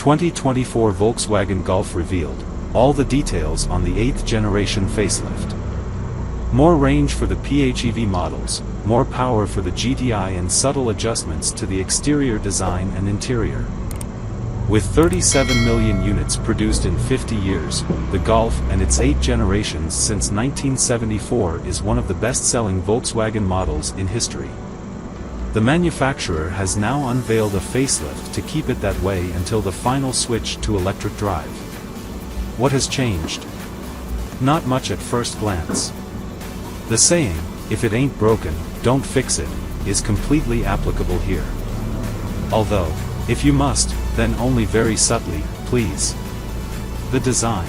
2024 Volkswagen Golf revealed all the details on the 8th generation facelift. More range for the PHEV models, more power for the GTI, and subtle adjustments to the exterior design and interior. With 37 million units produced in 50 years, the Golf and its 8 generations since 1974 is one of the best-selling Volkswagen models in history. The manufacturer has now unveiled a facelift to keep it that way until the final switch to electric drive. What has changed? Not much at first glance. The saying, "If it ain't broken, don't fix it," is completely applicable here. Although, if you must, then only very subtly, please. The design.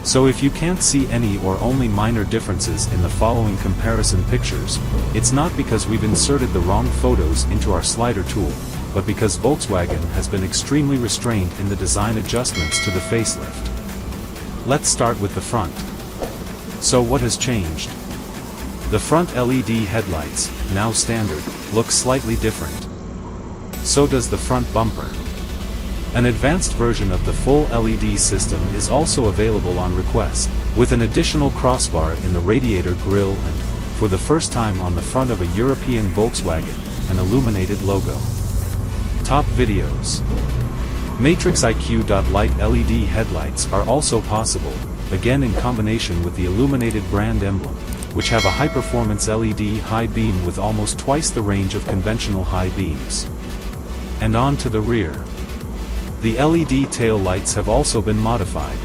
So if you can't see any or only minor differences in the following comparison pictures, it's not because we've inserted the wrong photos into our slider tool, but because Volkswagen has been extremely restrained in the design adjustments to the facelift. Let's start with the front. So what has changed? The front LED headlights, now standard, look slightly different. So does the front bumper. An advanced version of the full LED system is also available on request, with an additional crossbar in the radiator grille and, for the first time on the front of a European Volkswagen, an illuminated logo. Top videos. Matrix IQ light LED headlights are also possible, again in combination with the illuminated brand emblem, which have a high-performance LED high beam with almost twice the range of conventional high beams. And on to the rear. The LED tail lights have also been modified.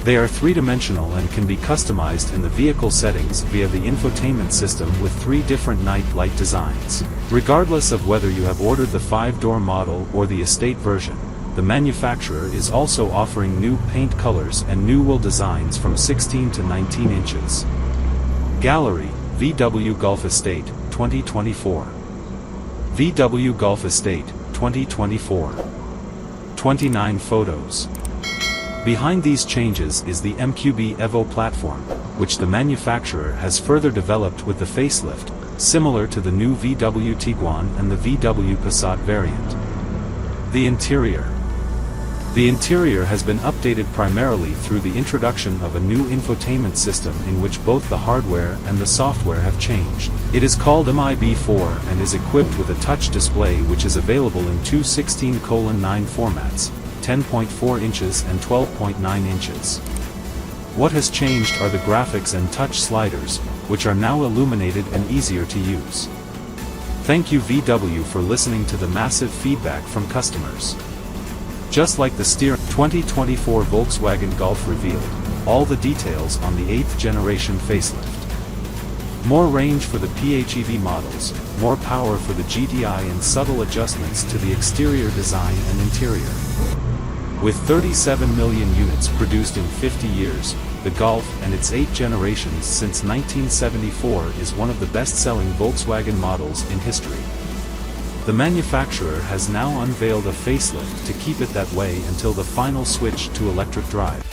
They are three-dimensional and can be customized in the vehicle settings via the infotainment system with 3 different night light designs. Regardless of whether you have ordered the 5-door model or the estate version, the manufacturer is also offering new paint colors and new wheel designs from 16 to 19 inches. Gallery, VW Golf Estate, 2024. VW Golf Estate, 2024. 29 photos. Behind these changes is the MQB Evo platform, which the manufacturer has further developed with the facelift, similar to the new VW Tiguan and the VW Passat variant. The interior. The interior has been updated primarily through the introduction of a new infotainment system in which both the hardware and the software have changed. It is called MIB4 and is equipped with a touch display which is available in two 16:9 formats, 10.4 inches and 12.9 inches. What has changed are the graphics and touch sliders, which are now illuminated and easier to use. Thank you VW for listening to the massive feedback from customers. Just like the steering, 2024 Volkswagen Golf revealed all the details on the 8th generation facelift. More range for the PHEV models, more power for the GTI, and subtle adjustments to the exterior design and interior. With 37 million units produced in 50 years, the Golf and its 8 generations since 1974 is one of the best-selling Volkswagen models in history. The manufacturer has now unveiled a facelift to keep it that way until the final switch to electric drive.